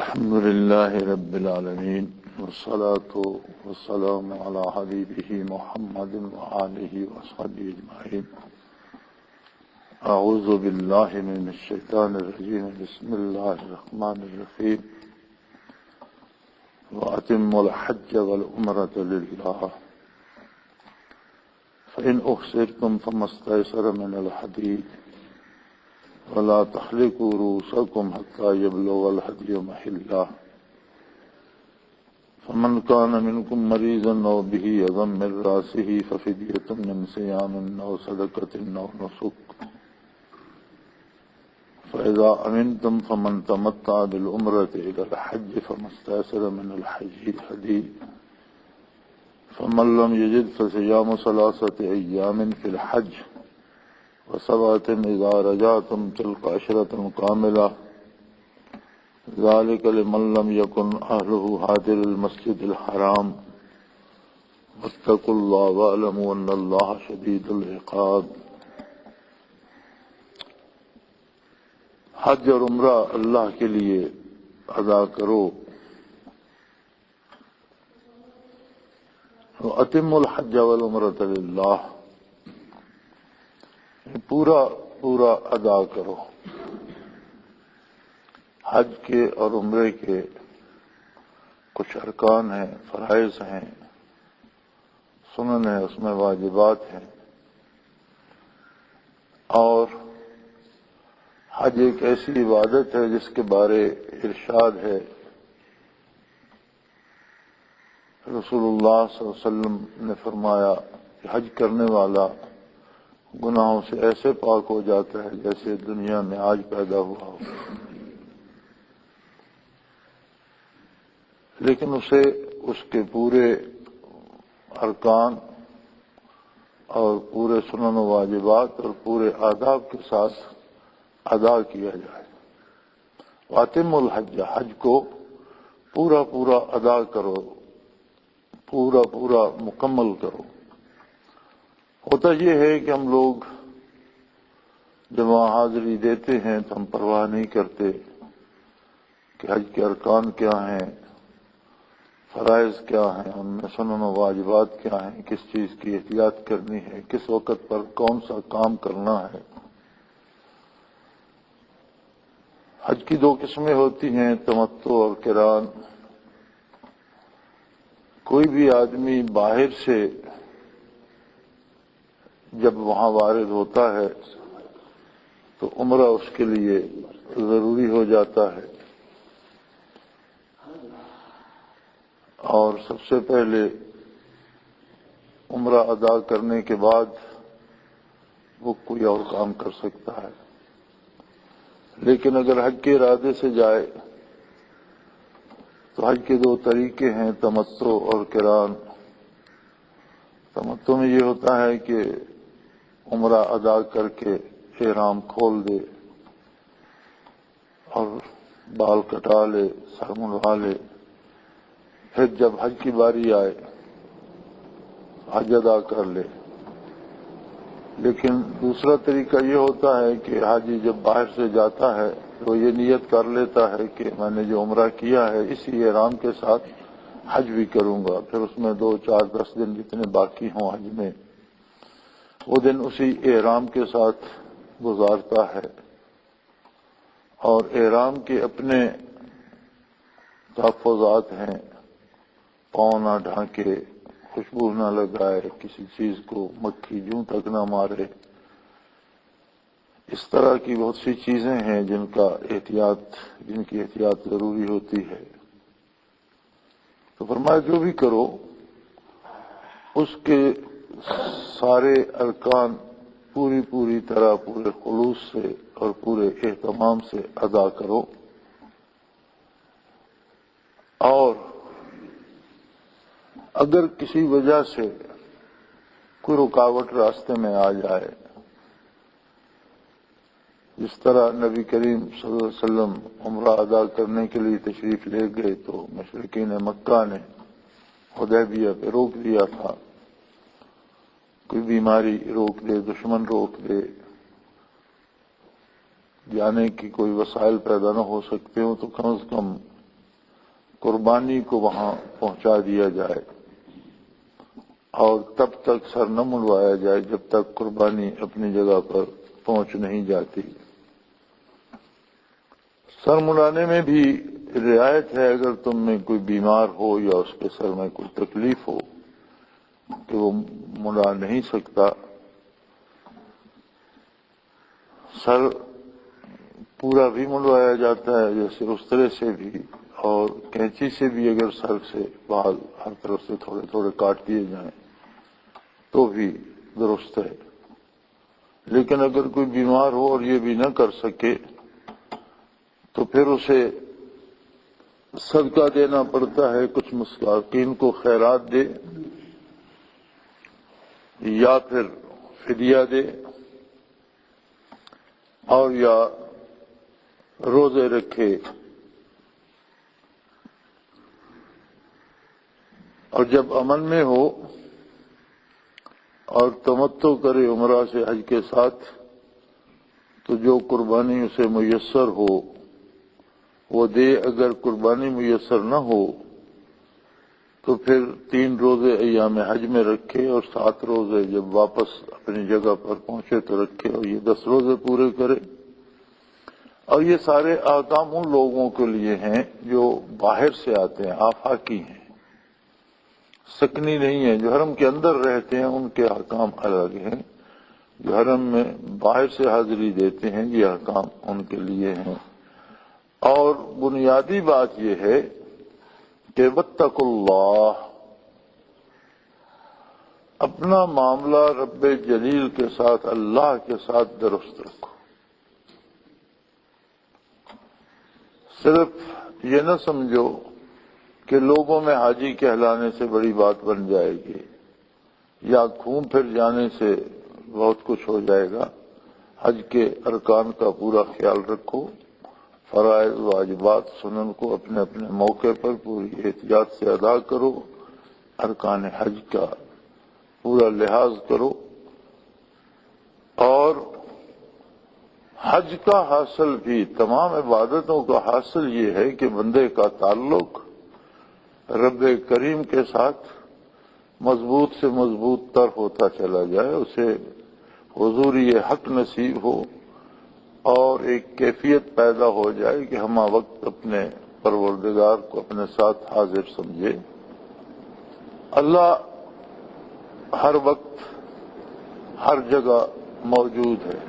الحمد لله رب العالمين والصلاة والسلام على حبيبه محمد وآله وصحبه أجمعين. أعوذ بالله من الشيطان الرجيم. بسم الله الرحمن الرحيم. وأتموا الحج والعمرة لله فإن أحصرتم فما استيسر من الهدي ولا تحلقوا رؤوسكم حتى يبلغ الهدي محله فمن كان منكم مريضا أو به أذى من رأسه ففدية من صيام أو صدقة أو نسك فإذا أمنتم فمن تمتع بالعمرة إلى الحج فما استيسر من الهدي فمن لم يجد فصيام 3 أيام في الحج و7 إذا رجعتم تلك 10 كاملة ذلك لمن لم يكن أهله حاضر المسجد الحرام واتقوا الله واعلموا أن الله شديد العقاب. حج اور عمرہ اللہ کے لیے ادا کرو. وَأَتِمُّوا الْحَجَّ وَالْعُمْرَةَ لِلَّهِ، پورا ادا کرو. حج کے اور عمرے کے کچھ ارکان ہیں، فرائض ہیں، سنن ہیں، اس میں واجبات ہیں. اور حج ایک ایسی عبادت ہے جس کے بارے ارشاد ہے. رسول اللہ صلی اللہ علیہ وسلم نے فرمایا کہ حج کرنے والا گناہوں سے ایسے پاک ہو جاتا ہے جیسے دنیا میں آج پیدا ہوا ہو. لیکن اسے اس کے پورے ارکان اور پورے سنن و واجبات اور پورے آداب کے ساتھ ادا کیا جائے. وَأَتِمُّوا الْحَجَّ، حج کو پورا ادا کرو، پورا مکمل کرو. ہوتا یہ ہے کہ ہم لوگ جب وہاں حاضری دیتے ہیں تو ہم پرواہ نہیں کرتے کہ حج کے ارکان کیا ہیں، فرائض کیا ہیں، ان میں سنن و واجبات کیا ہیں، کس چیز کی احتیاط کرنی ہے، کس وقت پر کون سا کام کرنا ہے. حج کی 2 قسمیں ہوتی ہیں، تمتع اور قران. کوئی بھی آدمی باہر سے جب وہاں وارد ہوتا ہے تو عمرہ اس کے لیے ضروری ہو جاتا ہے. اور سب سے پہلے عمرہ ادا کرنے کے بعد وہ کوئی اور کام کر سکتا ہے. لیکن اگر حج کے ارادے سے جائے تو حج کے 2 طریقے ہیں، تمتع اور قران. تمتع میں یہ ہوتا ہے کہ عمرہ ادا کر کے احرام کھول دے اور بال کٹا لے، سر منڈوا لے، پھر جب حج کی باری آئے حج ادا کر لے. لیکن دوسرا طریقہ یہ ہوتا ہے کہ حاجی جب باہر سے جاتا ہے تو یہ نیت کر لیتا ہے کہ میں نے جو عمرہ کیا ہے اسی احرام کے ساتھ حج بھی کروں گا. پھر اس میں 2 4 10 دن جتنے باقی ہوں حج میں، وہ دن اسی احرام کے ساتھ گزارتا ہے. اور احرام کے اپنے تحفظات ہیں، پاؤں نہ ڈھانکے، خوشبو نہ لگائے، کسی چیز کو مکھی جوں تک نہ مارے. اس طرح کی بہت سی چیزیں ہیں جن کی احتیاط ضروری ہوتی ہے. تو فرمایا جو بھی کرو اس کے سارے ارکان پوری طرح پورے خلوص سے اور پورے اہتمام سے ادا کرو. اور اگر کسی وجہ سے کوئی رکاوٹ راستے میں آ جائے، جس طرح نبی کریم صلی اللہ علیہ وسلم عمرہ ادا کرنے کے لیے تشریف لے گئے تو مشرکین مکہ نے حدیبیہ پہ روک دیا تھا. کوئی بیماری روک دے، دشمن روک دے، جانے کی کوئی وسائل پیدا نہ ہو سکتے ہوں تو کم از کم قربانی کو وہاں پہنچا دیا جائے اور تب تک سر نہ منڈوایا جائے جب تک قربانی اپنی جگہ پر پہنچ نہیں جاتی۔ سر منڈانے میں بھی رعایت ہے، اگر تم میں کوئی بیمار ہو یا اس کے سر میں کوئی تکلیف ہو کہ وہ منڈا نہیں سکتا، سر پورا بھی منڈوایا جاتا ہے جیسے اس طرح سے بھی، اور کینچی سے بھی اگر سر سے بال ہر طرف سے تھوڑے تھوڑے کاٹ دیے جائیں تو بھی درست ہے۔ لیکن اگر کوئی بیمار ہو اور یہ بھی نہ کر سکے تو پھر اسے صدقہ دینا پڑتا ہے، کچھ مساکین کو خیرات دے یا پھر فدیہ دے اور یا روزے رکھے، اور جب امن میں ہو اور تمتع کرے عمرہ سے حج کے ساتھ تو جو قربانی اسے میسر ہو وہ دے۔ اگر قربانی میسر نہ ہو تو پھر 3 روزے ایام حج میں رکھے اور 7 روزے جب واپس اپنی جگہ پر پہنچے تو رکھے، اور یہ 10 روزے پورے کرے۔ اور یہ سارے احکام ان لوگوں کے لیے ہیں جو باہر سے آتے ہیں، آفاقی ہیں، سکنی نہیں ہیں۔ جو حرم کے اندر رہتے ہیں ان کے احکام الگ ہیں، جو حرم میں باہر سے حاضری دیتے ہیں یہ احکام ان کے لیے ہیں۔ اور بنیادی بات یہ ہے کہ واتقوا اللہ، اپنا معاملہ رب جلیل کے ساتھ، اللہ کے ساتھ درست رکھو۔ صرف یہ نہ سمجھو کہ لوگوں میں حاجی کہلانے سے بڑی بات بن جائے گی یا گھوم پھر جانے سے بہت کچھ ہو جائے گا۔ حج کے ارکان کا پورا خیال رکھو، فرائض واجبات سنن کو اپنے اپنے موقع پر پوری احتیاط سے ادا کرو، ارکان حج کا پورا لحاظ کرو۔ اور حج کا حاصل بھی، تمام عبادتوں کا حاصل یہ ہے کہ بندے کا تعلق رب کریم کے ساتھ مضبوط سے مضبوط تر ہوتا چلا جائے، اسے حضوری حق نصیب ہو اور ایک کیفیت پیدا ہو جائے کہ ہمہ وقت اپنے پروردگار کو اپنے ساتھ حاضر سمجھے۔ اللہ ہر وقت ہر جگہ موجود ہے۔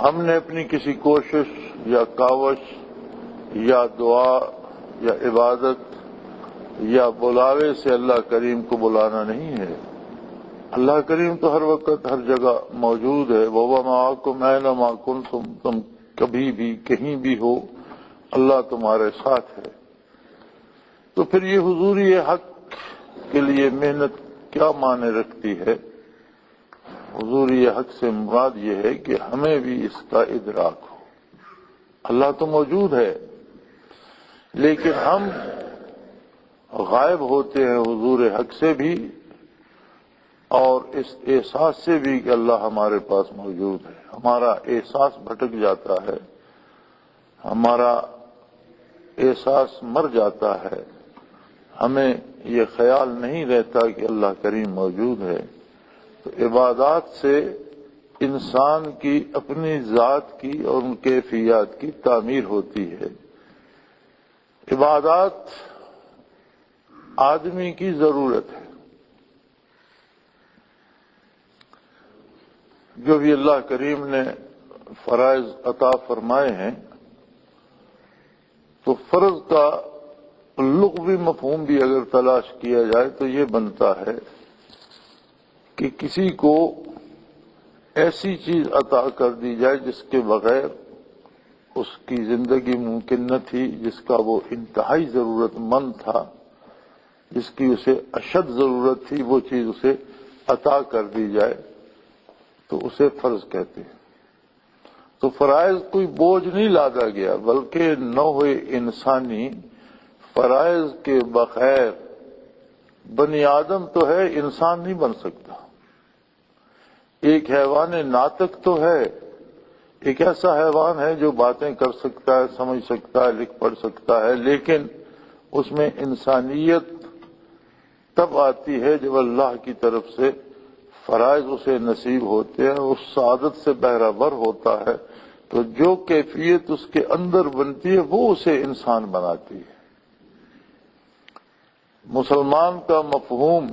ہم نے اپنی کسی کوشش یا کاوش یا دعا یا عبادت یا بلاوے سے اللہ کریم کو بلانا نہیں ہے۔ اللہ کریم تو ہر وقت ہر جگہ موجود ہے۔ وَهُوَ مَعَكُمْ أَيْنَمَا كُنتُمْ، تم کبھی بھی کہیں بھی ہو اللہ تمہارے ساتھ ہے۔ تو پھر یہ حضوری حق کے لیے محنت کیا معنی رکھتی ہے؟ حضوری حق سے مراد یہ ہے کہ ہمیں بھی اس کا ادراک ہو۔ اللہ تو موجود ہے لیکن ہم غائب ہوتے ہیں حضور حق سے بھی اور اس احساس سے بھی کہ اللہ ہمارے پاس موجود ہے۔ ہمارا احساس بھٹک جاتا ہے، ہمارا احساس مر جاتا ہے، ہمیں یہ خیال نہیں رہتا کہ اللہ کریم موجود ہے۔ تو عبادات سے انسان کی اپنی ذات کی اور ان کیفیات کی تعمیر ہوتی ہے۔ عبادات آدمی کی ضرورت ہے۔ جو بھی اللہ کریم نے فرائض عطا فرمائے ہیں تو فرض کا لغوی مفہوم بھی اگر تلاش کیا جائے تو یہ بنتا ہے کہ کسی کو ایسی چیز عطا کر دی جائے جس کے بغیر اس کی زندگی ممکن نہ تھی، جس کا وہ انتہائی ضرورت مند تھا، جس کی اسے اشد ضرورت تھی، وہ چیز اسے عطا کر دی جائے تو اسے فرض کہتے ہیں۔ تو فرائض کوئی بوجھ نہیں لادا گیا بلکہ نوع انسانی فرائض کے بغیر بنی آدم تو ہے، انسان نہیں بن سکتا۔ ایک حیوان ناطق تو ہے ایک ایسا حیوان ہے جو باتیں کر سکتا ہے، سمجھ سکتا ہے، لکھ پڑھ سکتا ہے، لیکن اس میں انسانیت تب آتی ہے جب اللہ کی طرف سے فرائض اسے نصیب ہوتے ہیں، اس سعادت سے بہرہ ہوتا ہے، تو جو کیفیت اس کے اندر بنتی ہے وہ اسے انسان بناتی ہے۔ مسلمان کا مفہوم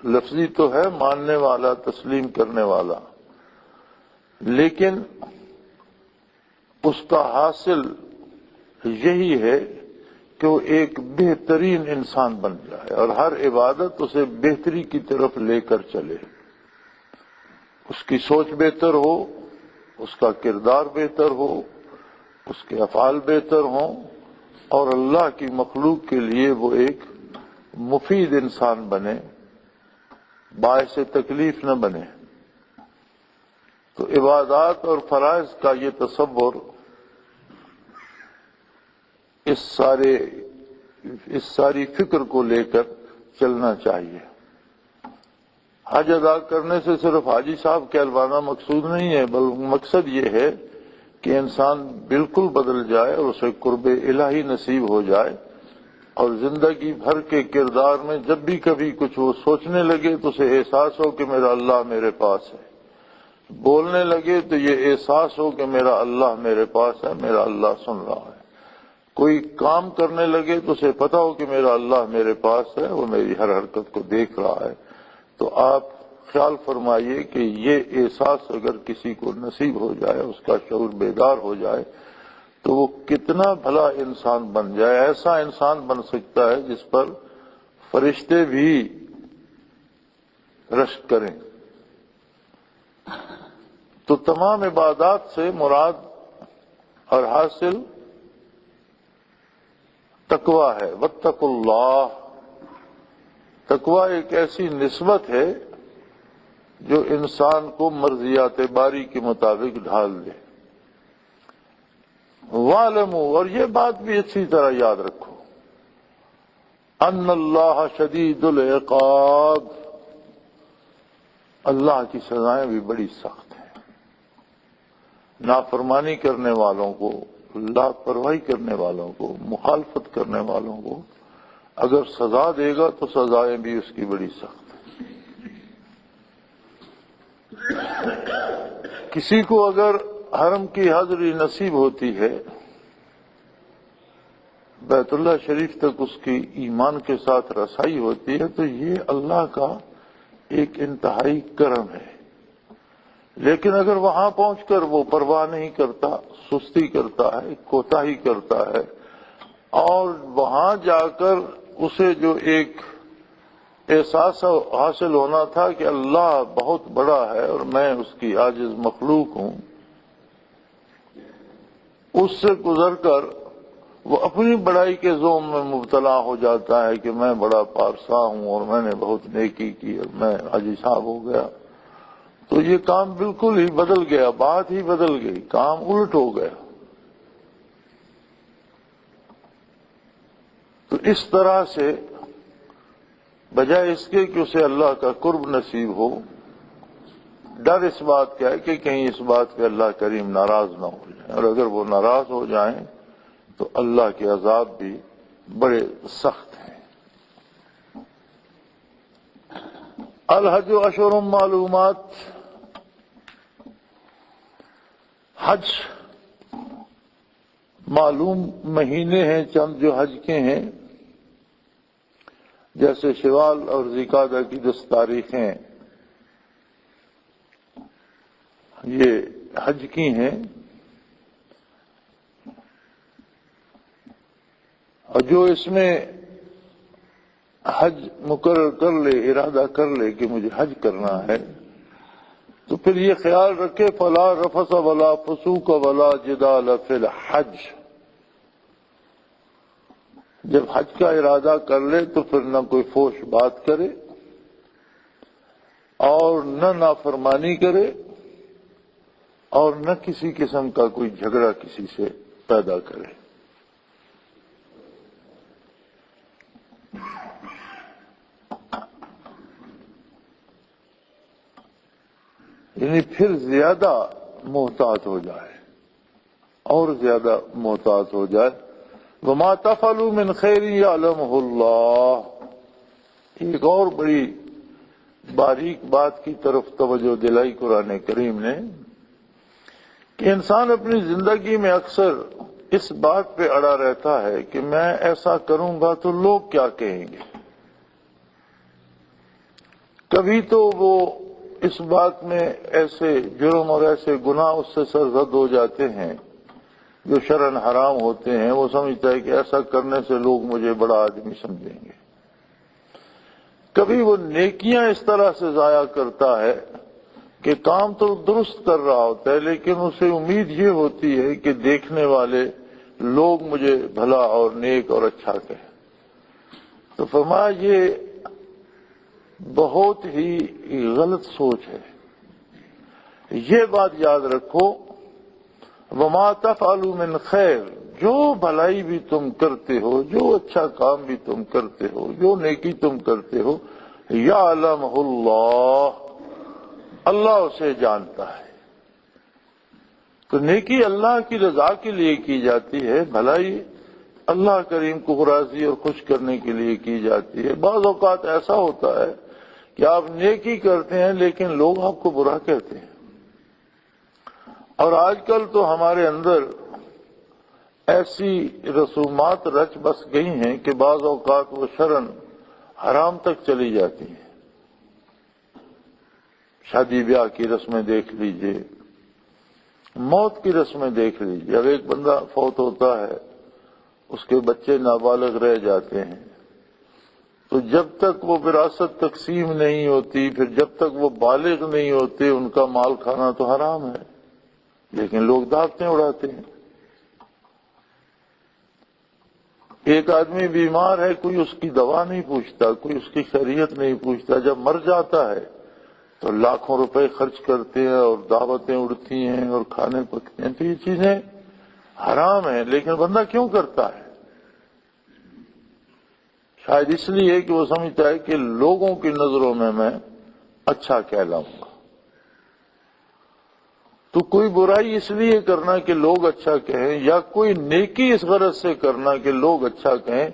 لفظی تو ہے ماننے والا، تسلیم کرنے والا، لیکن اس کا حاصل یہی ہے کہ وہ ایک بہترین انسان بن جائے اور ہر عبادت اسے بہتری کی طرف لے کر چلے، اس کی سوچ بہتر ہو، اس کا کردار بہتر ہو، اس کے افعال بہتر ہوں، اور اللہ کی مخلوق کے لیے وہ ایک مفید انسان بنے، باعث تکلیف نہ بنے۔ تو عبادات اور فرائض کا یہ تصور اس ساری فکر کو لے کر چلنا چاہیے۔ حج ادا کرنے سے صرف حاجی صاحب کہلوانا مقصود نہیں ہے، بلکہ مقصد یہ ہے کہ انسان بالکل بدل جائے اور اسے قرب الہی نصیب ہو جائے، اور زندگی بھر کے کردار میں جب بھی کبھی کچھ وہ سوچنے لگے تو اسے احساس ہو کہ میرا اللہ میرے پاس ہے، بولنے لگے تو یہ احساس ہو کہ میرا اللہ میرے پاس ہے، میرا اللہ سن رہا ہے، کوئی کام کرنے لگے تو اسے پتا ہو کہ میرا اللہ میرے پاس ہے، وہ میری ہر حرکت کو دیکھ رہا ہے۔ تو آپ خیال فرمائیے کہ یہ احساس اگر کسی کو نصیب ہو جائے، اس کا شعور بیدار ہو جائے، تو وہ کتنا بھلا انسان بن جائے۔ ایسا انسان بن سکتا ہے جس پر فرشتے بھی رشک کریں۔ تو تمام عبادات سے مراد اور حاصل تقویٰ ہے۔ واتقوا اللہ، تقویٰ ایک ایسی نسبت ہے جو انسان کو مرضیات باری کے مطابق ڈھال دے۔ وَاعْلَمُوا، اور یہ بات بھی اچھی طرح یاد رکھو، ان اللہ شدید العقاب، اللہ کی سزائیں بھی بڑی سخت ہیں۔ نافرمانی کرنے والوں کو، لاپرواہی کرنے والوں کو، مخالفت کرنے والوں کو اگر سزا دے گا تو سزائیں بھی اس کی بڑی سخت ہیں۔ کسی کو اگر حرم کی حاضری نصیب ہوتی ہے، بیت اللہ شریف تک اس کی ایمان کے ساتھ رسائی ہوتی ہے، تو یہ اللہ کا ایک انتہائی کرم ہے۔ لیکن اگر وہاں پہنچ کر وہ پرواہ نہیں کرتا، سستی کرتا ہے، کوتاہی کرتا ہے، اور وہاں جا کر اسے جو ایک احساس حاصل ہونا تھا کہ اللہ بہت بڑا ہے اور میں اس کی عاجز مخلوق ہوں، اس سے گزر کر وہ اپنی بڑائی کے ذوم میں مبتلا ہو جاتا ہے کہ میں بڑا پارسا ہوں اور میں نے بہت نیکی کی اور میں حاجی صاحب ہو گیا، تو یہ کام بالکل ہی بدل گیا، بات ہی بدل گئی، کام الٹ ہو گیا۔ تو اس طرح سے بجائے اس کے کہ اسے اللہ کا قرب نصیب ہو، ڈر اس بات کا ہے کہ کہیں اس بات پہ اللہ کریم ناراض نہ ہو جائے، اور اگر وہ ناراض ہو جائیں تو اللہ کے عذاب بھی بڑے سخت ہیں۔ الحج اشہر معلومات، حج معلوم مہینے ہیں چند جو حج کے ہیں، جیسے شوال اور ذوالقعدہ کی 10 تاریخیں یہ حج کی ہیں، اور جو اس میں حج مقرر کر لے، ارادہ کر لے کہ مجھے حج کرنا ہے، تو پھر یہ خیال رکھے فلا رفث ولا فسوق ولا جدال فی الحج، جب حج کا ارادہ کر لے تو پھر نہ کوئی فوش بات کرے اور نہ نافرمانی کرے اور نہ کسی قسم کا کوئی جھگڑا کسی سے پیدا کرے۔ یعنی پھر زیادہ محتاط ہو جائے، اور زیادہ محتاط ہو جائے۔ وما تفعلوا من خیر یعلمہ اللہ، ایک اور بڑی باریک بات کی طرف توجہ دلائی قرآن کریم نے کہ انسان اپنی زندگی میں اکثر اس بات پہ اڑا رہتا ہے کہ میں ایسا کروں گا تو لوگ کیا کہیں گے۔ کبھی تو وہ اس بات میں ایسے جرم اور ایسے گناہ اس سے سرزد ہو جاتے ہیں جو شرعاً حرام ہوتے ہیں، وہ سمجھتا ہے کہ ایسا کرنے سے لوگ مجھے بڑا آدمی سمجھیں گے۔ کبھی وہ نیکیاں اس طرح سے ضائع کرتا ہے کہ کام تو درست کر رہا ہوتا ہے لیکن اسے امید یہ ہوتی ہے کہ دیکھنے والے لوگ مجھے بھلا اور نیک اور اچھا کہیں۔ تو فرمایا یہ بہت ہی غلط سوچ ہے۔ یہ بات یاد رکھو، وما تفعلوا من خیر، جو بھلائی بھی تم کرتے ہو، جو اچھا کام بھی تم کرتے ہو، جو نیکی تم کرتے ہو، یعلمہ اللہ، اللہ اسے جانتا ہے۔ تو نیکی اللہ کی رضا کے لیے کی جاتی ہے، بھلائی اللہ کریم کو راضی اور خوش کرنے کے لیے کی جاتی ہے۔ بعض اوقات ایسا ہوتا ہے کہ آپ نیکی کرتے ہیں لیکن لوگ آپ کو برا کہتے ہیں، اور آج کل تو ہمارے اندر ایسی رسومات رچ بس گئی ہیں کہ بعض اوقات وہ شرعاً حرام تک چلی جاتی ہیں۔ شادی بیاہ کی رسمیں دیکھ لیجئے، موت کی رسمیں دیکھ لیجئے۔ اب ایک بندہ فوت ہوتا ہے، اس کے بچے نابالغ رہ جاتے ہیں، تو جب تک وہ وراثت تقسیم نہیں ہوتی، پھر جب تک وہ بالغ نہیں ہوتے، ان کا مال کھانا تو حرام ہے، لیکن لوگ دعوتیں اڑاتے ہیں۔ ایک آدمی بیمار ہے، کوئی اس کی دوا نہیں پوچھتا، کوئی اس کی خیریت نہیں پوچھتا، جب مر جاتا ہے تو لاکھوں روپے خرچ کرتے ہیں اور دعوتیں اڑتی ہیں اور کھانے پکتے ہیں۔ تو یہ چیزیں حرام ہیں، لیکن بندہ کیوں کرتا ہے؟ شاید اس لیے کہ وہ سمجھتا ہے کہ لوگوں کی نظروں میں اچھا کہلاؤں گا۔ تو کوئی برائی اس لیے کرنا کہ لوگ اچھا کہیں، یا کوئی نیکی اس غرض سے کرنا کہ لوگ اچھا کہیں،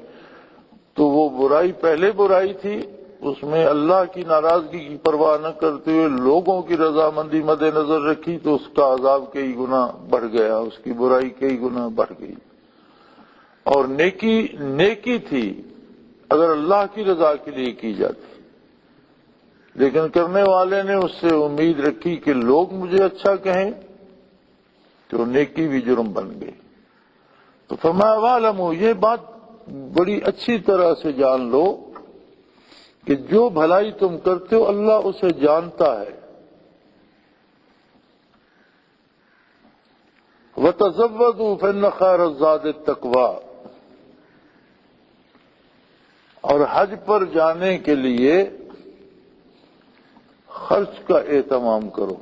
تو وہ برائی پہلے برائی تھی، اس میں اللہ کی ناراضگی کی پرواہ نہ کرتے ہوئے لوگوں کی رضامندی مد نظر رکھی، تو اس کا عذاب کئی گنا بڑھ گیا، اس کی برائی کئی گنا بڑھ گئی۔ اور نیکی تھی اگر اللہ کی رضا کے لیے کی جاتی، لیکن کرنے والے نے اس سے امید رکھی کہ لوگ مجھے اچھا کہیں، تو نیکی بھی جرم بن گئی۔ تو فرمایا وَاعْلَمُوا، یہ بات بڑی اچھی طرح سے جان لو کہ جو بھلائی تم کرتے ہو اللہ اسے جانتا ہے۔ وَتَزَوَّدُوا فَإِنَّ خَيْرَ الزَّادِ التَّقْوَىٰ، اور حج پر جانے کے لیے خرچ کا اہتمام کرو۔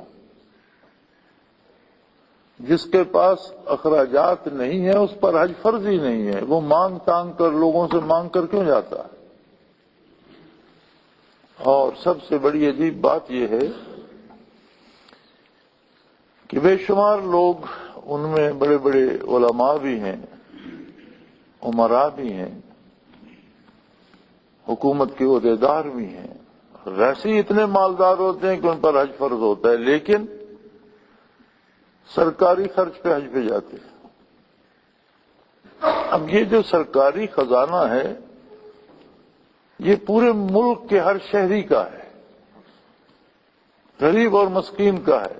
جس کے پاس اخراجات نہیں ہیں اس پر حج فرض ہی نہیں ہے، وہ مانگ تانگ کر لوگوں سے مانگ کر کیوں جاتا ہے؟ اور سب سے بڑی عجیب بات یہ ہے کہ بے شمار لوگ، ان میں بڑے بڑے علماء بھی ہیں، امراء بھی ہیں، حکومت کے عہدیدار بھی ہیں، ویسے ہی اتنے مالدار ہوتے ہیں کہ ان پر حج فرض ہوتا ہے، لیکن سرکاری خرچ پہ حج پہ جاتے ہیں۔ اب یہ جو سرکاری خزانہ ہے یہ پورے ملک کے ہر شہری کا ہے، غریب اور مسکین کا ہے،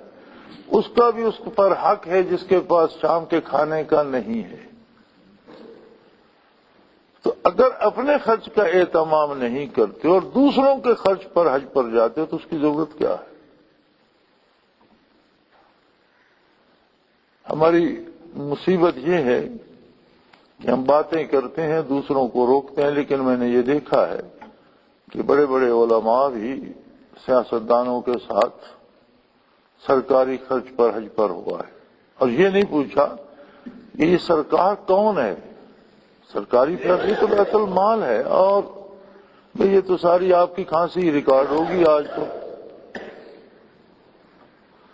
اس کا بھی اس پر حق ہے جس کے پاس شام کے کھانے کا نہیں ہے۔ تو اگر اپنے خرچ کا اہتمام نہیں کرتے اور دوسروں کے خرچ پر حج پر جاتے ہو تو اس کی ضرورت کیا ہے؟ ہماری مصیبت یہ ہے کہ ہم باتیں کرتے ہیں، دوسروں کو روکتے ہیں، لیکن میں نے یہ دیکھا ہے کہ بڑے بڑے علماء بھی سیاستدانوں کے ساتھ سرکاری خرچ پر حج پر ہوا ہے، اور یہ نہیں پوچھا کہ یہ سرکار کون ہے۔ سرکاری پیسے تو بیت المال ہے، اور یہ تو ساری آپ کی کھانسی ریکارڈ ہوگی آج تو۔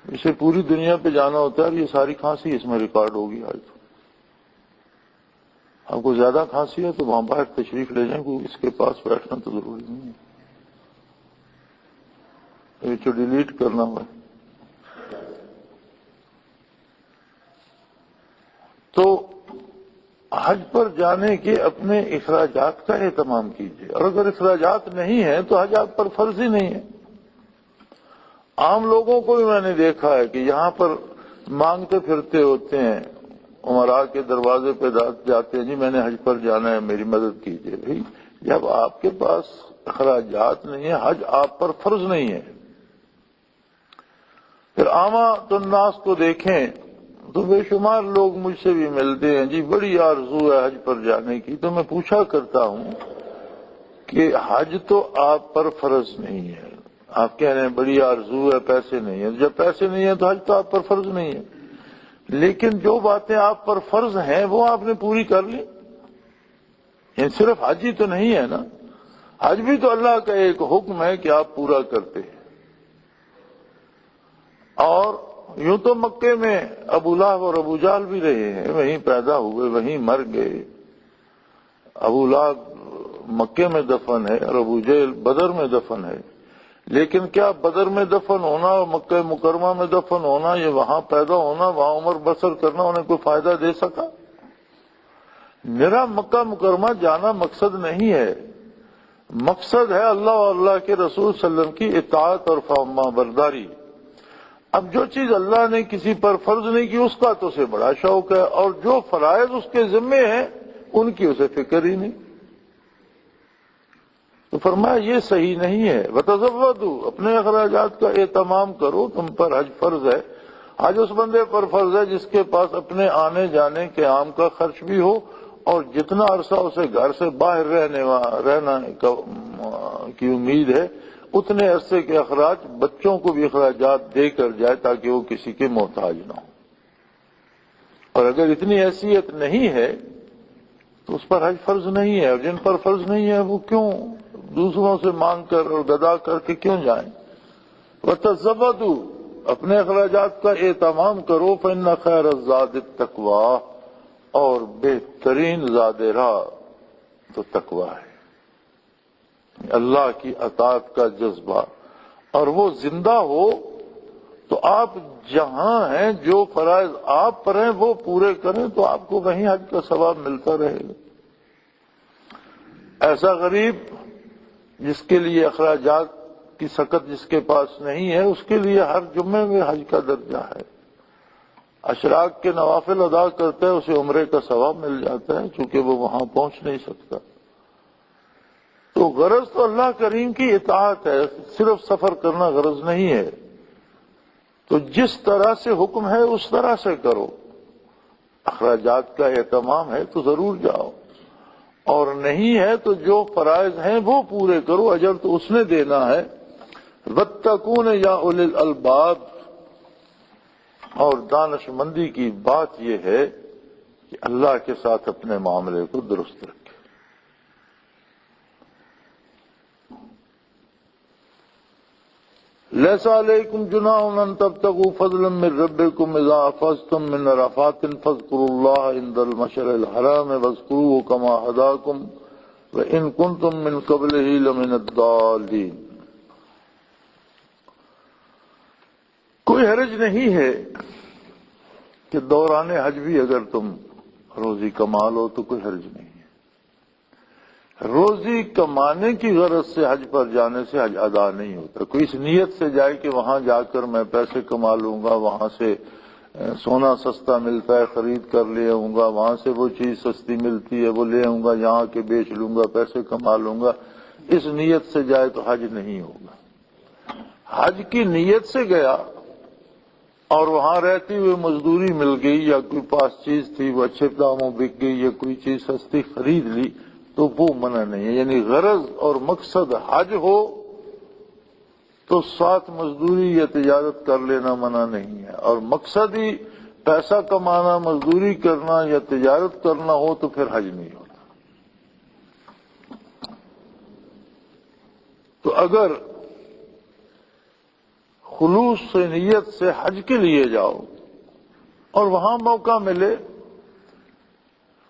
اسے پوری دنیا پہ جانا ہوتا ہے اور یہ ساری کھانسی اس میں ریکارڈ ہوگی. آج تو آپ کو زیادہ کھانسی ہے تو وہاں باہر تشریف لے جائیں, کیونکہ اس کے پاس بیٹھنا تو ضروری نہیں ہے. یہ جو ڈیلیٹ کرنا ہوا. تو حج پر جانے کے اپنے اخراجات کا اہتمام کیجیے, اور اگر اخراجات نہیں ہیں تو حج آپ پر فرض ہی نہیں ہے. عام لوگوں کو بھی میں نے دیکھا ہے کہ یہاں پر مانگتے پھرتے ہوتے ہیں, عمراء کے دروازے پہ جاتے ہیں, جی میں نے حج پر جانا ہے میری مدد کیجیے. بھائی جب آپ کے پاس اخراجات نہیں ہیں, حج آپ پر فرض نہیں ہے. پھر عامہ الناس کو دیکھیں تو بے شمار لوگ مجھ سے بھی ملتے ہیں, جی بڑی آرزو ہے حج پر جانے کی. تو میں پوچھا کرتا ہوں کہ حج تو آپ پر فرض نہیں ہے. آپ کہہ رہے ہیں بڑی آرزو ہے, پیسے نہیں ہیں. جب پیسے نہیں ہیں تو حج تو آپ پر فرض نہیں ہے. لیکن جو باتیں آپ پر فرض ہیں وہ آپ نے پوری کر لی. یعنی صرف حج ہی تو نہیں ہے نا, حج بھی تو اللہ کا ایک حکم ہے کہ آپ پورا کرتے ہیں. اور یوں تو مکے میں ابو لہب اور ابو جہل بھی رہے ہیں, وہیں پیدا ہوئے, وہیں مر گئے. ابو لہب مکے میں دفن ہے اور ابو جہل بدر میں دفن ہے. لیکن کیا بدر میں دفن ہونا اور مکہ مکرمہ میں دفن ہونا, یہ وہاں پیدا ہونا, وہاں عمر بسر کرنا انہیں کوئی فائدہ دے سکا؟ میرا مکہ مکرمہ جانا مقصد نہیں ہے. مقصد ہے اللہ اور اللہ کے رسول صلی اللہ علیہ وسلم کی اطاعت اور فرما برداری. اب جو چیز اللہ نے کسی پر فرض نہیں کی اس کا تو اسے بڑا شوق ہے, اور جو فرائض اس کے ذمے ہیں ان کی اسے فکر ہی نہیں. تو فرمایا یہ صحیح نہیں ہے. وتزودوا, اپنے اخراجات کا اہتمام کرو, تم پر حج فرض ہے. حج اس بندے پر فرض ہے جس کے پاس اپنے آنے جانے کے عام کا خرچ بھی ہو, اور جتنا عرصہ اسے گھر سے باہر رہنا کی امید ہے اتنے عرصے کے اخراج بچوں کو بھی اخراجات دے کر جائے تاکہ وہ کسی کے محتاج نہ ہو. اور اگر اتنی حیثیت نہیں ہے تو اس پر حج فرض نہیں ہے. اور جن پر فرض نہیں ہے وہ کیوں دوسروں سے مانگ کر اور گدا کر کے کیوں جائیں؟ وتزودوا, اپنے اخراجات کا اہتمام کرو. فإن خیر الزاد التقوی, اور بہترین زاد راہ تو تقوی ہے, اللہ کی اطاعت کا جذبہ. اور وہ زندہ ہو تو آپ جہاں ہیں جو فرائض آپ پر ہیں وہ پورے کریں تو آپ کو وہیں حج کا ثواب ملتا رہے گا. ایسا غریب جس کے لیے اخراجات کی سکت جس کے پاس نہیں ہے, اس کے لیے ہر جمعے میں حج کا درجہ ہے. اشراق کے نوافل ادا کرتا ہے اسے عمرے کا ثواب مل جاتا ہے, چونکہ وہ وہاں پہنچ نہیں سکتا. تو غرض تو اللہ کریم کی اطاعت ہے, صرف سفر کرنا غرض نہیں ہے. تو جس طرح سے حکم ہے اس طرح سے کرو. اخراجات کا اہتمام ہے تو ضرور جاؤ, اور نہیں ہے تو جو فرائض ہیں وہ پورے کرو, اجر تو اس نے دینا ہے. واتقون یا اولی الالباب, اور دانش مندی کی بات یہ ہے کہ اللہ کے ساتھ اپنے معاملے کو درست رکھے. لیس علیکم جناح ان تبتغوا فضلا من ربکم اذا افضتم من عرفات فاذکروا اللہ عند المشعر الحرام واذکروه کما ہداکم وان کنتم من قبلہ لمن الضالین. کوئی حرج نہیں ہے کہ دوران حج بھی اگر تم روزی کما لو تو کوئی حرج نہیں ہے. روزی کمانے کی غرض سے حج پر جانے سے حج ادا نہیں ہوتا. کوئی اس نیت سے جائے کہ وہاں جا کر میں پیسے کما لوں گا, وہاں سے سونا سستا ملتا ہے خرید کر لے آؤں گا, وہاں سے وہ چیز سستی ملتی ہے وہ لے آؤں گا, یہاں کے بیچ لوں گا پیسے کما لوں گا, اس نیت سے جائے تو حج نہیں ہوگا. حج کی نیت سے گیا اور وہاں رہتی ہوئی مزدوری مل گئی, یا کوئی پاس چیز تھی وہ اچھے داموں بک گئی, یا کوئی چیز سستی خرید لی, تو وہ منع نہیں ہے. یعنی غرض اور مقصد حج ہو تو ساتھ مزدوری یا تجارت کر لینا منع نہیں ہے, اور مقصد ہی پیسہ کمانا, مزدوری کرنا یا تجارت کرنا ہو تو پھر حج نہیں ہوتا. تو اگر خلوص سے نیت سے حج کے لیے جاؤ اور وہاں موقع ملے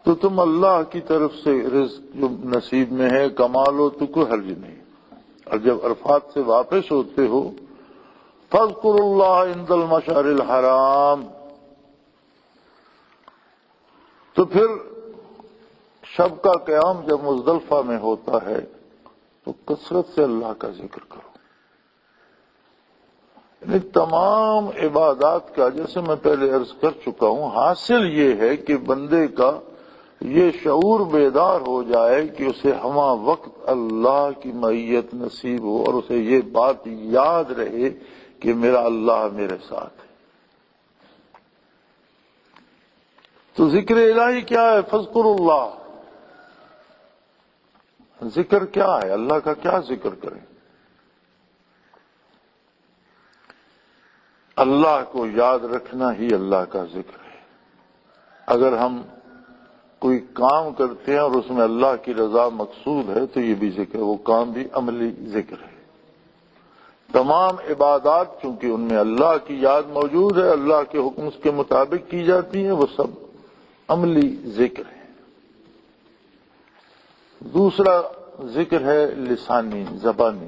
تو تم اللہ کی طرف سے رزق جو نصیب میں ہے کما لو تو کوئی حرج نہیں. اور جب عرفات سے واپس ہوتے ہو فاذکروا اللہ عند المشعر الحرام، تو پھر شب کا قیام جب مزدلفہ میں ہوتا ہے تو کثرت سے اللہ کا ذکر کرو. یعنی تمام عبادات کا، جیسے میں پہلے عرض کر چکا ہوں، حاصل یہ ہے کہ بندے کا یہ شعور بیدار ہو جائے کہ اسے ہمہ وقت اللہ کی معیت نصیب ہو اور اسے یہ بات یاد رہے کہ میرا اللہ میرے ساتھ ہے. تو ذکر الہی کیا ہے؟ فاذکروا اللہ. ذکر کیا ہے؟ اللہ کا کیا ذکر کریں؟ اللہ کو یاد رکھنا ہی اللہ کا ذکر ہے. اگر ہم کوئی کام کرتے ہیں اور اس میں اللہ کی رضا مقصود ہے تو یہ بھی ذکر ہے، وہ کام بھی عملی ذکر ہے. تمام عبادات چونکہ ان میں اللہ کی یاد موجود ہے، اللہ کے حکم اس کے مطابق کی جاتی ہیں، وہ سب عملی ذکر ہے. دوسرا ذکر ہے لسانی، زبانی،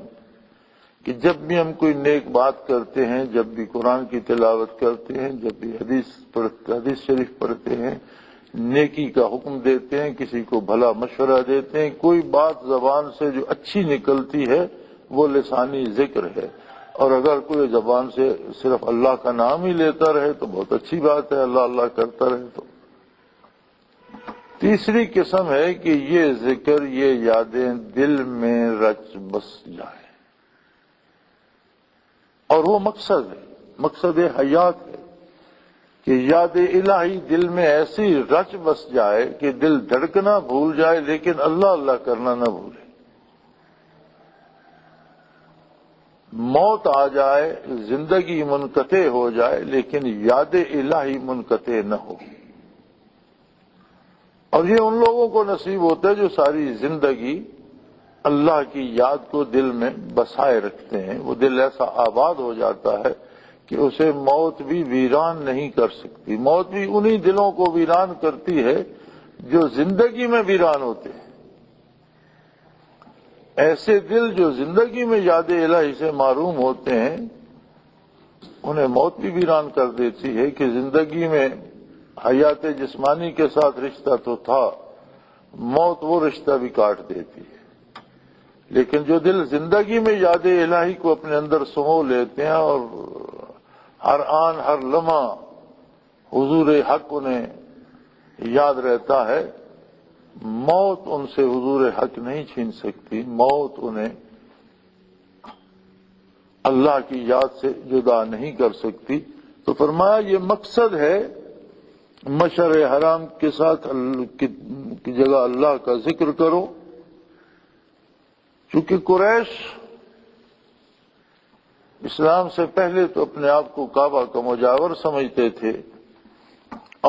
کہ جب بھی ہم کوئی نیک بات کرتے ہیں، جب بھی قرآن کی تلاوت کرتے ہیں، جب بھی حدیث شریف پڑھتے ہیں، نیکی کا حکم دیتے ہیں، کسی کو بھلا مشورہ دیتے ہیں، کوئی بات زبان سے جو اچھی نکلتی ہے وہ لسانی ذکر ہے. اور اگر کوئی زبان سے صرف اللہ کا نام ہی لیتا رہے تو بہت اچھی بات ہے، اللہ اللہ کرتا رہے تو. تیسری قسم ہے کہ یہ ذکر، یہ یادیں دل میں رچ بس جائیں، اور وہ مقصد ہے، مقصد حیات ہے کہ یاد الہی دل میں ایسی رچ بس جائے کہ دل دھڑکنا بھول جائے لیکن اللہ اللہ کرنا نہ بھولے. موت آ جائے، زندگی منقطع ہو جائے لیکن یاد الہی منقطع نہ ہو. اور یہ ان لوگوں کو نصیب ہوتا ہے جو ساری زندگی اللہ کی یاد کو دل میں بسائے رکھتے ہیں. وہ دل ایسا آباد ہو جاتا ہے کہ اسے موت بھی ویران نہیں کر سکتی. موت بھی انہی دلوں کو ویران کرتی ہے جو زندگی میں ویران ہوتے ہیں. ایسے دل جو زندگی میں یاد الہی سے محروم ہوتے ہیں انہیں موت بھی ویران کر دیتی ہے کہ زندگی میں حیات جسمانی کے ساتھ رشتہ تو تھا، موت وہ رشتہ بھی کاٹ دیتی ہے. لیکن جو دل زندگی میں یاد الہی کو اپنے اندر سمو لیتے ہیں اور ہر آن ہر لمحہ حضور حق انہیں یاد رہتا ہے، موت ان سے حضور حق نہیں چھین سکتی، موت انہیں اللہ کی یاد سے جدا نہیں کر سکتی. تو فرمایا یہ مقصد ہے مشعر حرام کے ساتھ کی جگہ اللہ کا ذکر کرو. چونکہ قریش اسلام سے پہلے تو اپنے آپ کو کعبہ کا مجاور سمجھتے تھے،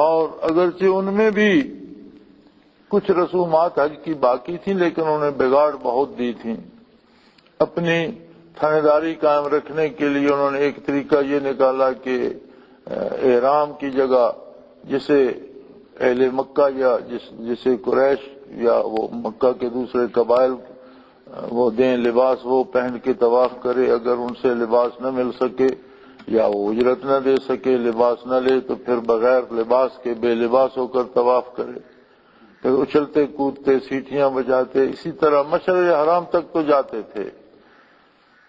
اور اگرچہ ان میں بھی کچھ رسومات حج کی باقی تھیں لیکن انہوں نے بگاڑ بہت دی تھی. اپنی تھانیداری قائم رکھنے کے لیے انہوں نے ایک طریقہ یہ نکالا کہ احرام کی جگہ جسے اہل مکہ یا جسے قریش یا وہ مکہ کے دوسرے قبائل وہ دیں لباس، وہ پہن کے طواف کرے. اگر ان سے لباس نہ مل سکے یا وہ اجرت نہ دے سکے، لباس نہ لے، تو پھر بغیر لباس کے بے لباس ہو کر طواف کرے. پھر اچھلتے کودتے سیٹیاں بجاتے، اسی طرح مشعر حرام تک تو جاتے تھے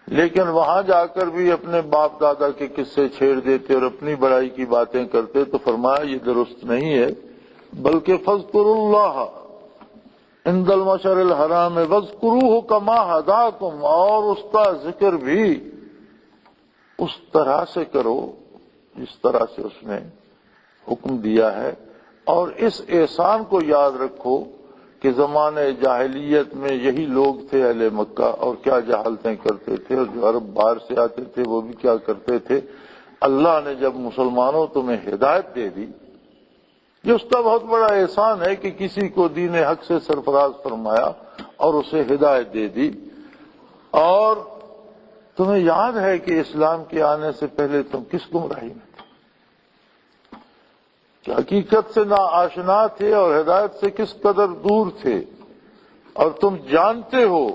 لیکن وہاں جا کر بھی اپنے باپ دادا کے قصے چھیڑ دیتے اور اپنی بڑائی کی باتیں کرتے. تو فرمایا یہ درست نہیں ہے، بلکہ فاذکروا اللہ عند المشعر الحرام واذکروہ کما ھداکم، اور اس کا ذکر بھی اس طرح سے کرو جس طرح سے اس نے حکم دیا ہے. اور اس احسان کو یاد رکھو کہ زمانے جاہلیت میں یہی لوگ تھے اہل مکہ، اور کیا جہالتیں کرتے تھے، اور جو عرب باہر سے آتے تھے وہ بھی کیا کرتے تھے. اللہ نے جب مسلمانوں تمہیں ہدایت دے دی، یہ اس کا بہت بڑا احسان ہے کہ کسی کو دین حق سے سرفراز فرمایا اور اسے ہدایت دے دی. اور تمہیں یاد ہے کہ اسلام کے آنے سے پہلے تم کس گمراہی میں تھے، کہ حقیقت سے نا آشنا تھے اور ہدایت سے کس قدر دور تھے، اور تم جانتے ہو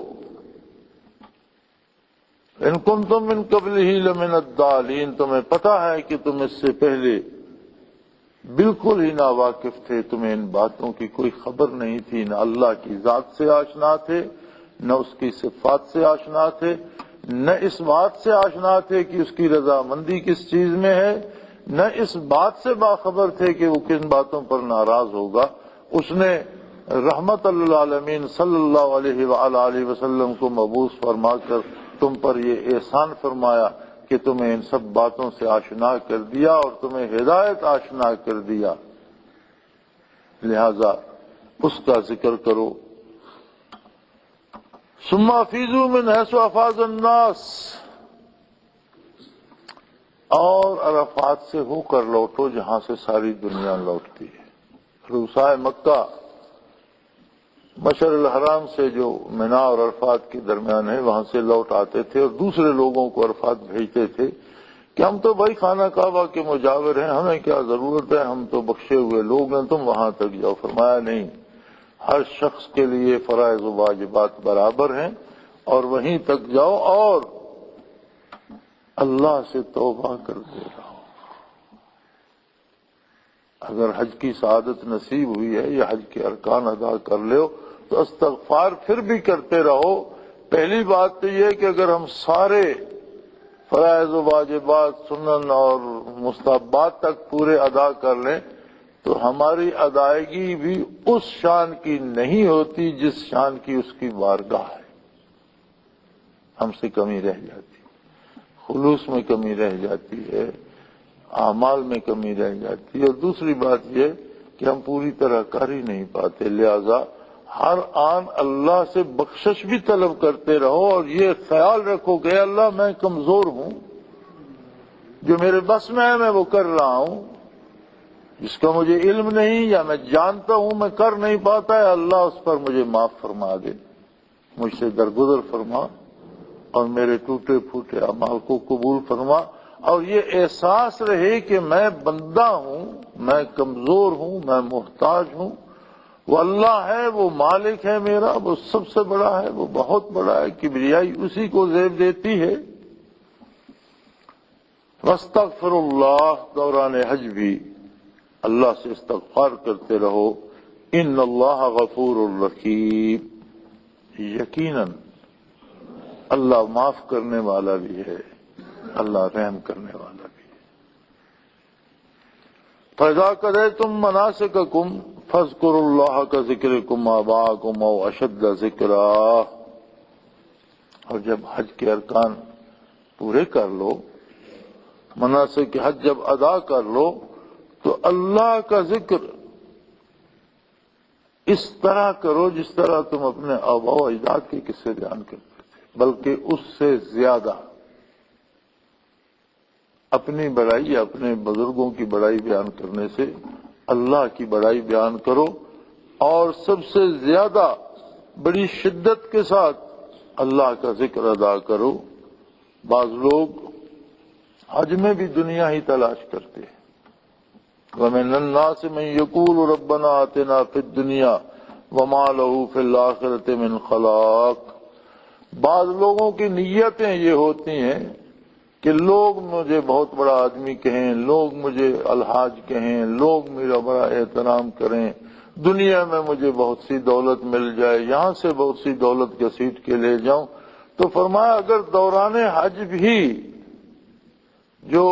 ان کنتم من قبلہ لمن الضالین، تمہیں پتہ ہے کہ تم اس سے پہلے بالکل ہی ناواقف تھے، تمہیں ان باتوں کی کوئی خبر نہیں تھی، نہ اللہ کی ذات سے آشنا تھے، نہ اس کی صفات سے آشنا تھے، نہ اس بات سے آشنا تھے کہ اس کی رضامندی کس چیز میں ہے، نہ اس بات سے باخبر تھے کہ وہ کن باتوں پر ناراض ہوگا۔ اس نے رحمت للعالمین صلی اللہ علیہ وآلہ وسلم کو مبعوث فرما کر تم پر یہ احسان فرمایا کہ تمہیں ان سب باتوں سے آشنا کر دیا اور تمہیں ہدایت آشنا کر دیا، لہذا اس کا ذکر کرو۔ ثم افیضوا من حیث افاض الناس، اور عرفات سے ہو کر لوٹو جہاں سے ساری دنیا لوٹتی ہے۔ رؤسائے مکہ مشعر الحرام سے جو منا اور عرفات کے درمیان ہے وہاں سے لوٹ آتے تھے اور دوسرے لوگوں کو عرفات بھیجتے تھے کہ ہم تو بھائی خانہ کعبہ کے مجاور ہیں، ہمیں کیا ضرورت ہے، ہم تو بخشے ہوئے لوگ ہیں، تم وہاں تک جاؤ۔ فرمایا نہیں، ہر شخص کے لیے فرائض و واجبات برابر ہیں اور وہیں تک جاؤ اور اللہ سے توبہ کرتے رہو۔ اگر حج کی سعادت نصیب ہوئی ہے یا حج کے ارکان ادا کر لو تو استغفار پھر بھی کرتے رہو۔ پہلی بات تو یہ کہ اگر ہم سارے فرائض و واجبات، سنن اور مستحبات تک پورے ادا کر لیں تو ہماری ادائیگی بھی اس شان کی نہیں ہوتی جس شان کی اس کی بارگاہ ہے، ہم سے کمی رہ جاتی، خلوص میں کمی رہ جاتی ہے، اعمال میں کمی رہ جاتی ہے، اور دوسری بات یہ کہ ہم پوری طرح کر ہی نہیں پاتے۔ لہذا ہر آن اللہ سے بخشش بھی طلب کرتے رہو اور یہ خیال رکھو کہ اے اللہ میں کمزور ہوں، جو میرے بس میں ہے میں وہ کر رہا ہوں، جس کا مجھے علم نہیں یا میں جانتا ہوں میں کر نہیں پاتا ہے، اللہ اس پر مجھے معاف فرما دے، مجھ سے درگزر فرما اور میرے ٹوٹے پھوٹے اعمال کو قبول فرما، اور یہ احساس رہے کہ میں بندہ ہوں، میں کمزور ہوں، میں محتاج ہوں، وہ اللہ ہے، وہ مالک ہے میرا، وہ سب سے بڑا ہے، وہ بہت بڑا ہے، کبریائی اسی کو زیب دیتی ہے۔ واستغفر اللہ، دوران حج بھی اللہ سے استغفار کرتے رہو۔ ان اللہ غفور الرحیم، یقیناً اللہ معاف کرنے والا بھی ہے، اللہ رحم کرنے والا بھی ہے۔ فَإِذَا قَضَيْتُم مَّنَاسِكَكُمْ فَاذْكُرُوا اللَّهَ كَذِكْرِكُمْ آبَاءَكُمْ أَوْ أَشَدَّ ذِكْرًا، اور جب حج کے ارکان پورے کر لو، مناسک حج جب ادا کر لو تو اللہ کا ذکر اس طرح کرو جس طرح تم اپنے آباء و اجداد کے قصے بیان کرتے تھے، بلکہ اس سے زیادہ اپنی بڑائی یا اپنے بزرگوں کی بڑائی بیان کرنے سے اللہ کی بڑائی بیان کرو، اور سب سے زیادہ بڑی شدت کے ساتھ اللہ کا ذکر ادا کرو۔ بعض لوگ حج میں بھی دنیا ہی تلاش کرتے ہیں، وَمِنَ النَّاسِ مَن يَقُولُ رَبَّنَا آتِنَا فِي الدُّنْيَا وَمَا لَهُ فِي الْآخِرَةِ مِنْ خَلَاقٍ۔ بعض لوگوں کی نیتیں یہ ہوتی ہیں کہ لوگ مجھے بہت بڑا آدمی کہیں، لوگ مجھے الحاج کہیں، لوگ میرا بڑا احترام کریں، دنیا میں مجھے بہت سی دولت مل جائے، یہاں سے بہت سی دولت گھسیٹ کے لے جاؤں۔ تو فرمایا اگر دوران حج بھی جو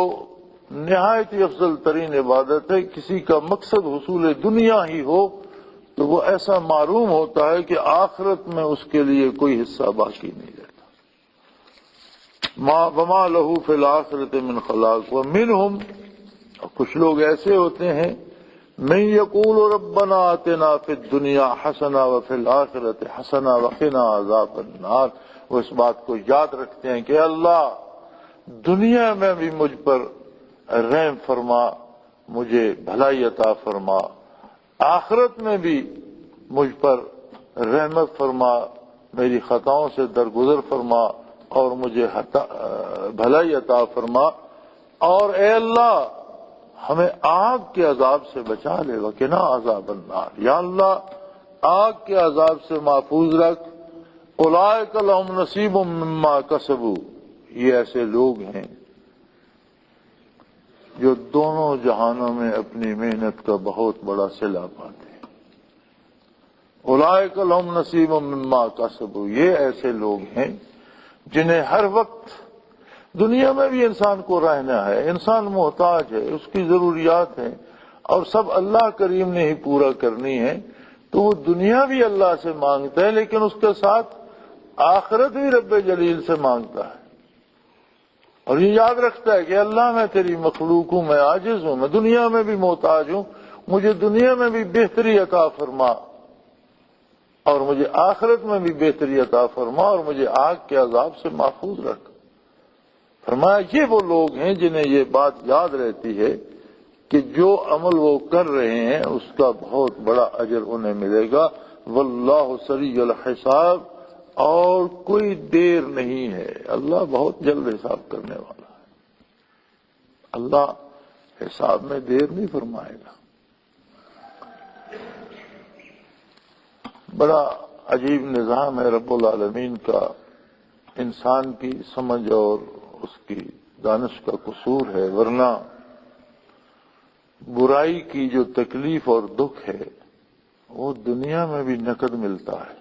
نہایت ہی افضل ترین عبادت ہے کسی کا مقصد حصول دنیا ہی ہو تو وہ ایسا معلوم ہوتا ہے کہ آخرت میں اس کے لیے کوئی حصہ باقی نہیں رہتا۔ وَمَا لَهُ فِي الْآخِرَةِ مِنْ خَلَاقٍ وَمِنْهُمْ، کچھ لوگ ایسے ہوتے ہیں مَن يَقُولُ رَبَّنَا آتِنَا فِي الدُّنْيَا حَسَنَةً وَفِي الْآخِرَةِ حَسَنَةً وَقِنَا عَذَابَ النَّارِ، وہ اس بات کو یاد رکھتے ہیں کہ اللہ دنیا میں بھی مجھ پر رحم فرما، مجھے بھلائی عطا فرما، آخرت میں بھی مجھ پر رحمت فرما، میری خطاؤں سے درگزر فرما، اور مجھے بھلائی عطا فرما، اور اے اللہ ہمیں آگ کے عذاب سے بچا لے، وقنا عذاب النار، یا اللہ آگ کے عذاب سے محفوظ رکھ۔ اولئک لہم نصیب مما کسبوا، یہ ایسے لوگ ہیں جو دونوں جہانوں میں اپنی محنت کا بہت بڑا صلہ پاتے ہیں۔ اولئک لہم نصیب مما کسبوا، یہ ایسے لوگ ہیں جنہیں ہر وقت دنیا میں بھی انسان کو رہنا ہے، انسان محتاج ہے، اس کی ضروریات ہیں اور سب اللہ کریم نے ہی پورا کرنی ہے، تو وہ دنیا بھی اللہ سے مانگتا ہے لیکن اس کے ساتھ آخرت بھی رب جلیل سے مانگتا ہے، اور یہ یاد رکھتا ہے کہ اللہ میں تیری مخلوق ہوں، میں عاجز ہوں، میں دنیا میں بھی محتاج ہوں، مجھے دنیا میں بھی بہتری عطا فرما اور مجھے آخرت میں بھی بہتری عطا فرما اور مجھے آگ کے عذاب سے محفوظ رکھ۔ فرمایا یہ وہ لوگ ہیں جنہیں یہ بات یاد رہتی ہے کہ جو عمل وہ کر رہے ہیں اس کا بہت بڑا اجر انہیں ملے گا، واللہ سریع الحساب، اور کوئی دیر نہیں ہے، اللہ بہت جلد حساب کرنے والا ہے، اللہ حساب میں دیر نہیں فرمائے گا۔ بڑا عجیب نظام ہے رب العالمین کا، انسان کی سمجھ اور اس کی دانش کا قصور ہے، ورنہ برائی کی جو تکلیف اور دکھ ہے وہ دنیا میں بھی نقد ملتا ہے۔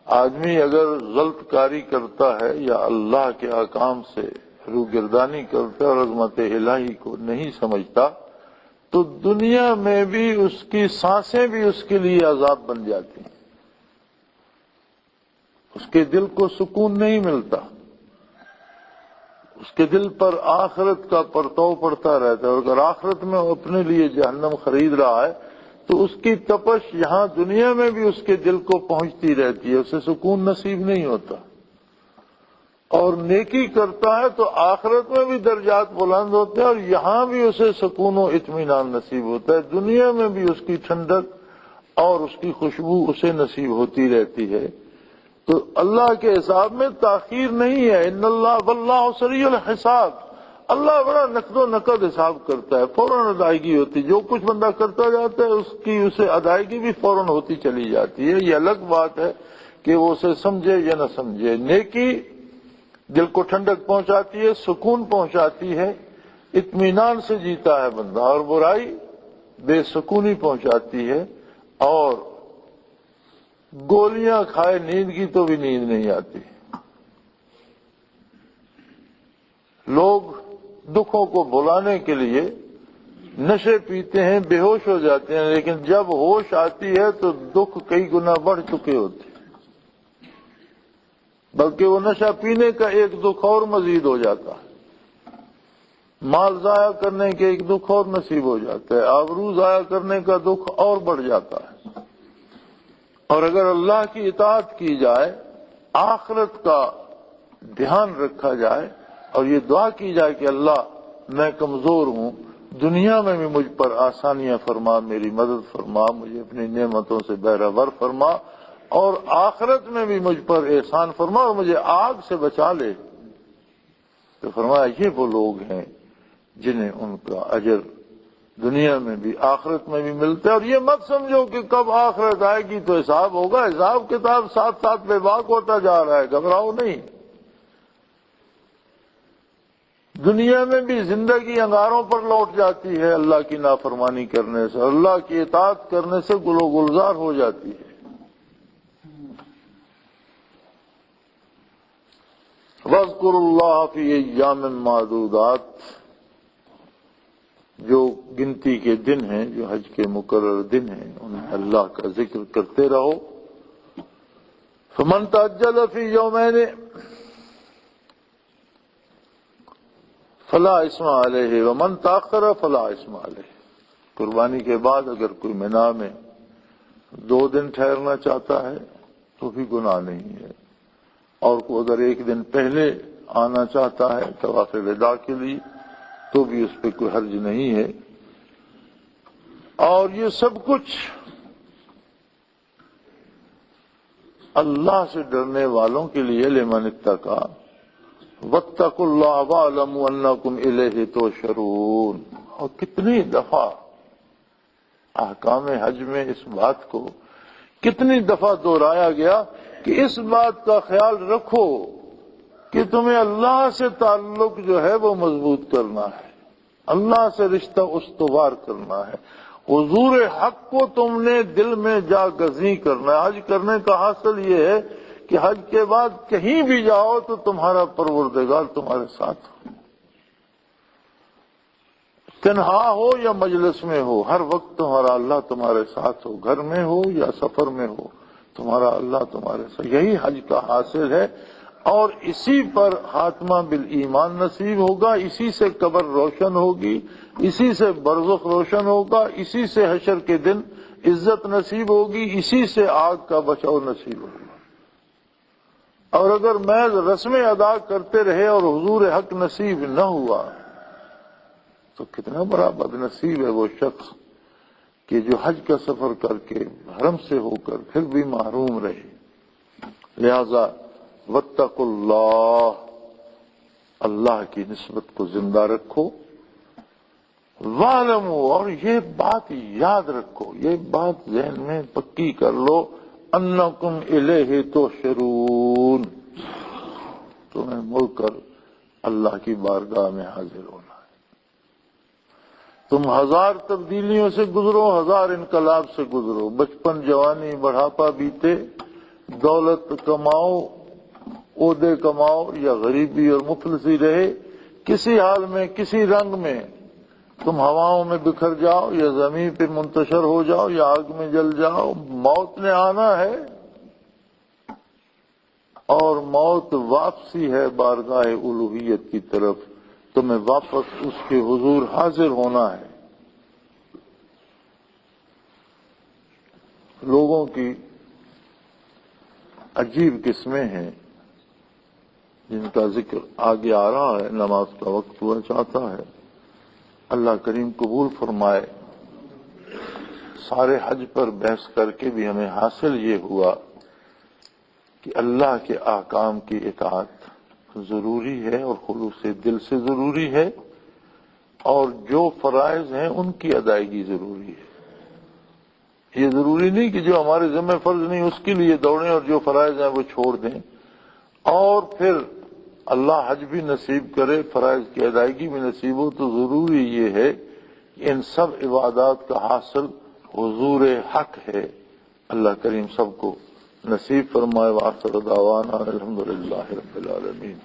آدمی اگر غلط کاری کرتا ہے یا اللہ کے احکام سے روگردانی کرتا ہے اور عظمت الہی کو نہیں سمجھتا تو دنیا میں بھی اس کی سانسیں بھی اس کے لیے عذاب بن جاتی ہیں، اس کے دل کو سکون نہیں ملتا، اس کے دل پر آخرت کا پرتو پڑتا رہتا ہے، اور اگر آخرت میں وہ اپنے لیے جہنم خرید رہا ہے تو اس کی تپش یہاں دنیا میں بھی اس کے دل کو پہنچتی رہتی ہے، اسے سکون نصیب نہیں ہوتا، اور نیکی کرتا ہے تو آخرت میں بھی درجات بلند ہوتے ہیں اور یہاں بھی اسے سکون و اطمینان نصیب ہوتا ہے، دنیا میں بھی اس کی ٹھنڈک اور اس کی خوشبو اسے نصیب ہوتی رہتی ہے۔ تو اللہ کے حساب میں تاخیر نہیں ہے، ان اللہ واللہ سریع الحساب، اللہ بڑا نقد و نقد حساب کرتا ہے، فوراً ادائیگی ہوتی، جو کچھ بندہ کرتا جاتا ہے اس کی اسے ادائیگی بھی فوراً ہوتی چلی جاتی ہے۔ یہ الگ بات ہے کہ وہ اسے سمجھے یا نہ سمجھے۔ نیکی دل کو ٹھنڈک پہنچاتی ہے، سکون پہنچاتی ہے، اطمینان سے جیتا ہے بندہ، اور برائی بے سکونی پہنچاتی ہے، اور گولیاں کھائے نیند کی تو بھی نیند نہیں آتی۔ لوگ دکھوں کو بھلانے کے لیے نشے پیتے ہیں، بے ہوش ہو جاتے ہیں، لیکن جب ہوش آتی ہے تو دکھ کئی گنا بڑھ چکے ہوتے ہیں، بلکہ وہ نشہ پینے کا ایک دکھ اور مزید ہو جاتا ہے، مال ضائع کرنے کے ایک دکھ اور نصیب ہو جاتا ہے، آبرو ضائع کرنے کا دکھ اور بڑھ جاتا ہے۔ اور اگر اللہ کی اطاعت کی جائے، آخرت کا دھیان رکھا جائے اور یہ دعا کی جائے کہ اللہ میں کمزور ہوں، دنیا میں بھی مجھ پر آسانیاں فرما، میری مدد فرما، مجھے اپنی نعمتوں سے بہرہور فرما، اور آخرت میں بھی مجھ پر احسان فرما اور مجھے آگ سے بچا لے، تو فرمایا یہ وہ لوگ ہیں جنہیں ان کا اجر دنیا میں بھی آخرت میں بھی ملتا ہے۔ اور یہ مت سمجھو کہ کب آخرت آئے گی تو حساب ہوگا، حساب کتاب ساتھ ساتھ بے باک ہوتا جا رہا ہے، گھبراؤ نہیں۔ دنیا میں بھی زندگی انگاروں پر لوٹ جاتی ہے اللہ کی نافرمانی کرنے سے، اللہ کی اطاعت کرنے سے گل و گلزار ہو جاتی ہے۔ وَاذْكُرُوا اللَّهَ فِي أَيَّامٍ مَّعْدُودَاتٍ، جو گنتی کے دن ہیں، جو حج کے مقرر دن ہیں، انہیں اللہ کا ذکر کرتے رہو۔ فَمَن تَعَجَّلَ فِي يَوْمَيْنِ فَلَا إِثْمَ عَلَيْهِ وَمَن تَأَخَّرَ فَلَا إِثْمَ عَلَيْهِ، قربانی کے بعد اگر کوئی مینا میں 2 دن ٹھہرنا چاہتا ہے تو بھی گناہ نہیں ہے، اور کوئی اگر 1 دن پہلے آنا چاہتا ہے طواف وداع کے لیے تو بھی اس پہ کوئی حرج نہیں ہے۔ اور یہ سب کچھ اللہ سے ڈرنے والوں کے لیے لمن اتقا واتقوا اللہ واعلموا انکم الیہ تحشرون۔ اور کتنی دفعہ احکام حج میں اس بات کو کتنی دفعہ دہرایا گیا کہ اس بات کا خیال رکھو کہ تمہیں اللہ سے تعلق جو ہے وہ مضبوط کرنا ہے، اللہ سے رشتہ استوار کرنا ہے، حضور حق کو تم نے دل میں جا گزیں کرنا ہے۔ حج کرنے کا حاصل یہ ہے کہ حج کے بعد کہیں بھی جاؤ تو تمہارا پروردگار تمہارے ساتھ ہو، تنہا ہو یا مجلس میں ہو، ہر وقت تمہارا اللہ تمہارے ساتھ ہو، گھر میں ہو یا سفر میں ہو، تمہارا اللہ تمہارے ساتھ۔ یہی حج کا حاصل ہے، اور اسی پر خاتمہ بالایمان نصیب ہوگا، اسی سے قبر روشن ہوگی، اسی سے برزخ روشن ہوگا، اسی سے حشر کے دن عزت نصیب ہوگی، اسی سے آگ کا بچاؤ نصیب ہوگا۔ اور اگر محض رسمیں ادا کرتے رہے اور حضور حق نصیب نہ ہوا تو کتنا بڑا بد نصیب ہے وہ شخص کہ جو حج کا سفر کر کے حرم سے ہو کر پھر بھی محروم رہے۔ لہذا واتقوا اللہ، اللہ کی نسبت کو زندہ رکھو، واعلموا، اور یہ بات یاد رکھو، یہ بات ذہن میں پکی کر لو، انکم الیہ تحشرون، تمہیں مڑ کر اللہ کی بارگاہ میں حاضر ہونا ہے۔ تم ہزار تبدیلیوں سے گزرو، ہزار انقلاب سے گزرو، بچپن، جوانی، بڑھاپا بیتے، دولت کماؤ، عہدے کماؤ، یا غریبی اور مفلسی رہے، کسی حال میں، کسی رنگ میں تم ہواؤں میں بکھر جاؤ یا زمین پہ منتشر ہو جاؤ یا آگ میں جل جاؤ، موت نے آنا ہے، اور موت واپسی ہے بارگاہ الوہیت کی طرف، تمہیں واپس اس کے حضور حاضر ہونا ہے۔ لوگوں کی عجیب قسمیں ہیں جن کا ذکر آگے آ رہا ہے، نماز کا وقت ہوا چاہتا ہے، اللہ کریم قبول فرمائے۔ سارے حج پر بحث کر کے بھی ہمیں حاصل یہ ہوا کہ اللہ کے احکام کی اطاعت ضروری ہے اور خلوص دل سے ضروری ہے، اور جو فرائض ہیں ان کی ادائیگی ضروری ہے۔ یہ ضروری نہیں کہ جو ہمارے ذمہ فرض نہیں اس کے لیے دوڑیں اور جو فرائض ہیں وہ چھوڑ دیں، اور پھر اللہ حج بھی نصیب کرے، فرائض کی ادائیگی بھی نصیب ہو، تو ضروری یہ ہے کہ ان سب عبادات کا حاصل حضور حق ہے۔ اللہ کریم سب کو نصیب فرمائے۔ وآخر دعوانا الحمدللہ رب العالمین۔